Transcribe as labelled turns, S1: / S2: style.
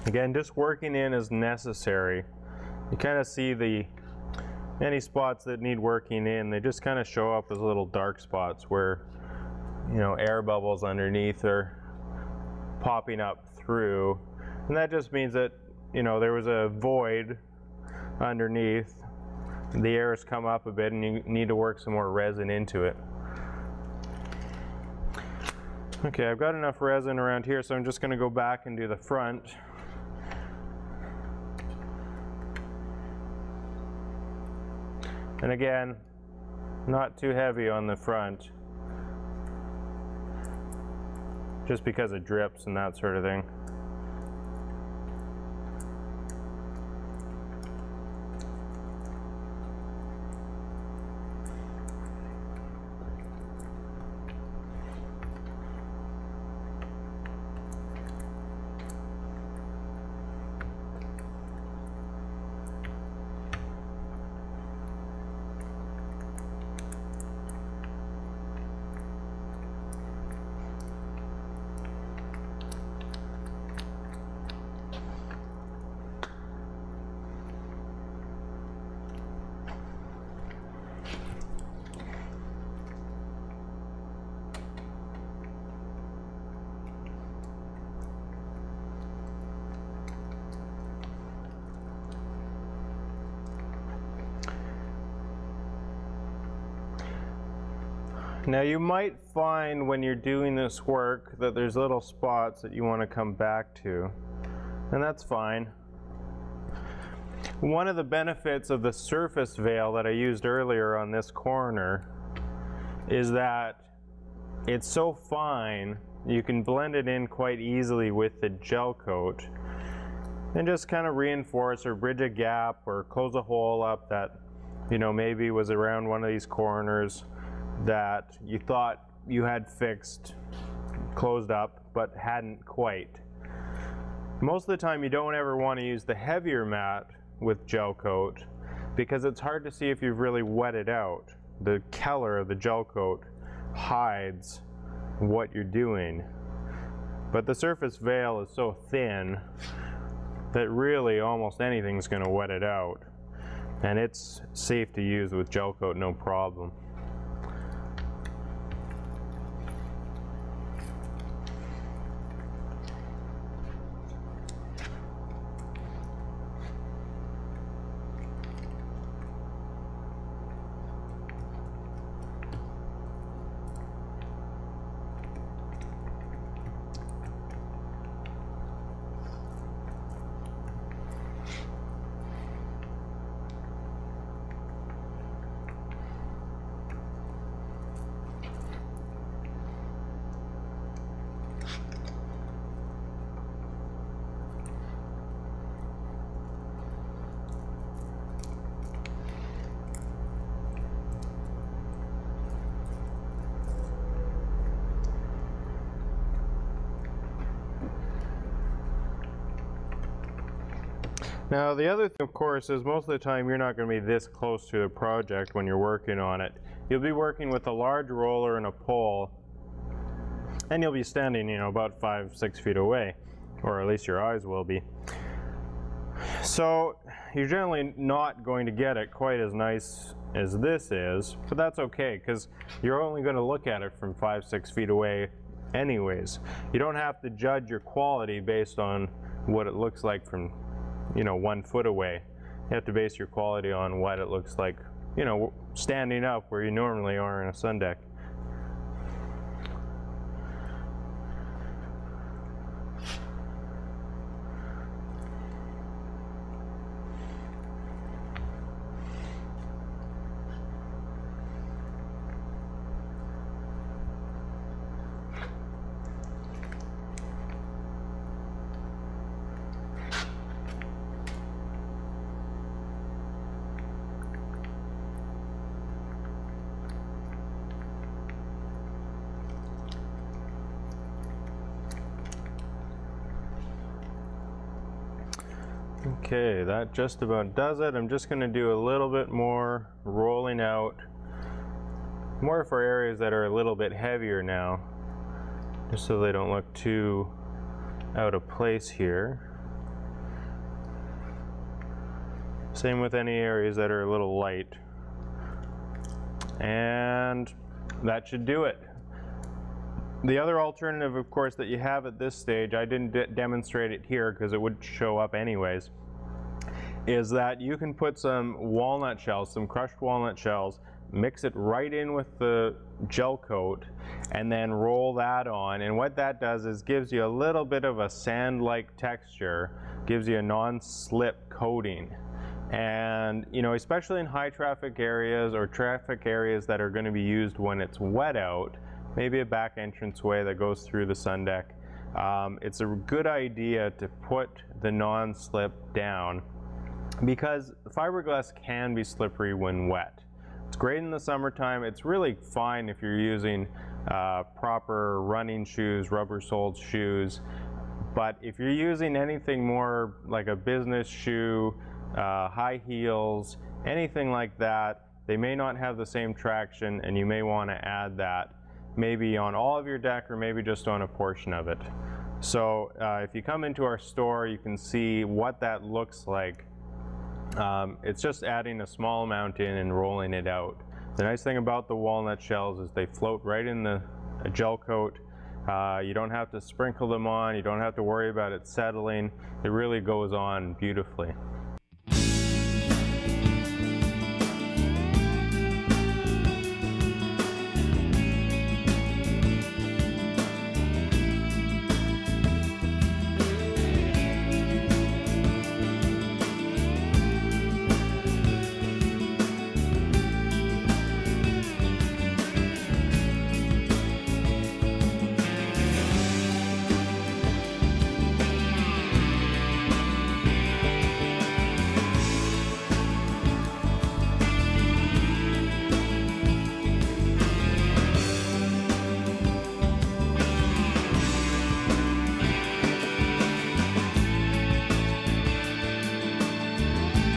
S1: Again, just working in as necessary. You kind of see any spots that need working in, they just kind of show up as little dark spots where, you know, air bubbles underneath are popping up through. And that just means that, you know, there was a void underneath. The air has come up a bit and you need to work some more resin into it. Okay, I've got enough resin around here, so I'm just going to go back and do the front. And again, not too heavy on the front, just because it drips and that sort of thing. Now you might find when you're doing this work that there's little spots that you want to come back to, and that's fine. One of the benefits of the surface veil that I used earlier on this corner is that it's so fine you can blend it in quite easily with the gel coat and just kind of reinforce or bridge a gap or close a hole up that, you know, maybe was around one of these corners that you thought you had fixed, closed up, but hadn't quite. Most of the time you don't ever want to use the heavier mat with gel coat because it's hard to see if you've really wet it out. The color of the gel coat hides what you're doing. But the surface veil is so thin that really almost anything's going to wet it out. And it's safe to use with gel coat, no problem. Now the other thing, of course, is most of the time you're not going to be this close to the project when you're working on it. You'll be working with a large roller and a pole, and you'll be standing, you know, about 5-6 feet away, or at least your eyes will be. So you're generally not going to get it quite as nice as this is, but that's okay because you're only going to look at it from 5-6 feet away anyways. You don't have to judge your quality based on what it looks like from, you know, 1 foot away. You have to base your quality on what it looks like, you know, standing up where you normally are in a sun deck. Okay, that just about does it. I'm just going to do a little bit more rolling out, more for areas that are a little bit heavier now, just so they don't look too out of place here. Same with any areas that are a little light. And that should do it. The other alternative, of course, that you have at this stage, I didn't demonstrate it here because it would show up anyways, is that you can put some walnut shells, some crushed walnut shells, mix it right in with the gel coat, and then roll that on. And what that does is gives you a little bit of a sand-like texture, gives you a non-slip coating. And you know, especially in high traffic areas or traffic areas that are going to be used when it's wet out, maybe a back entranceway that goes through the sun deck, it's a good idea to put the non-slip down, because fiberglass can be slippery when wet. It's great in the summertime. It's really fine if you're using proper running shoes, rubber-soled shoes. But if you're using anything more like a business shoe, high heels, anything like that, they may not have the same traction, and you may want to add that maybe on all of your deck or maybe just on a portion of it. So if you come into our store, you can see what that looks like. It's just adding a small amount in and rolling it out. The nice thing about the walnut shells is they float right in the gel coat. You don't have to sprinkle them on, you don't have to worry about it settling. It really goes on beautifully.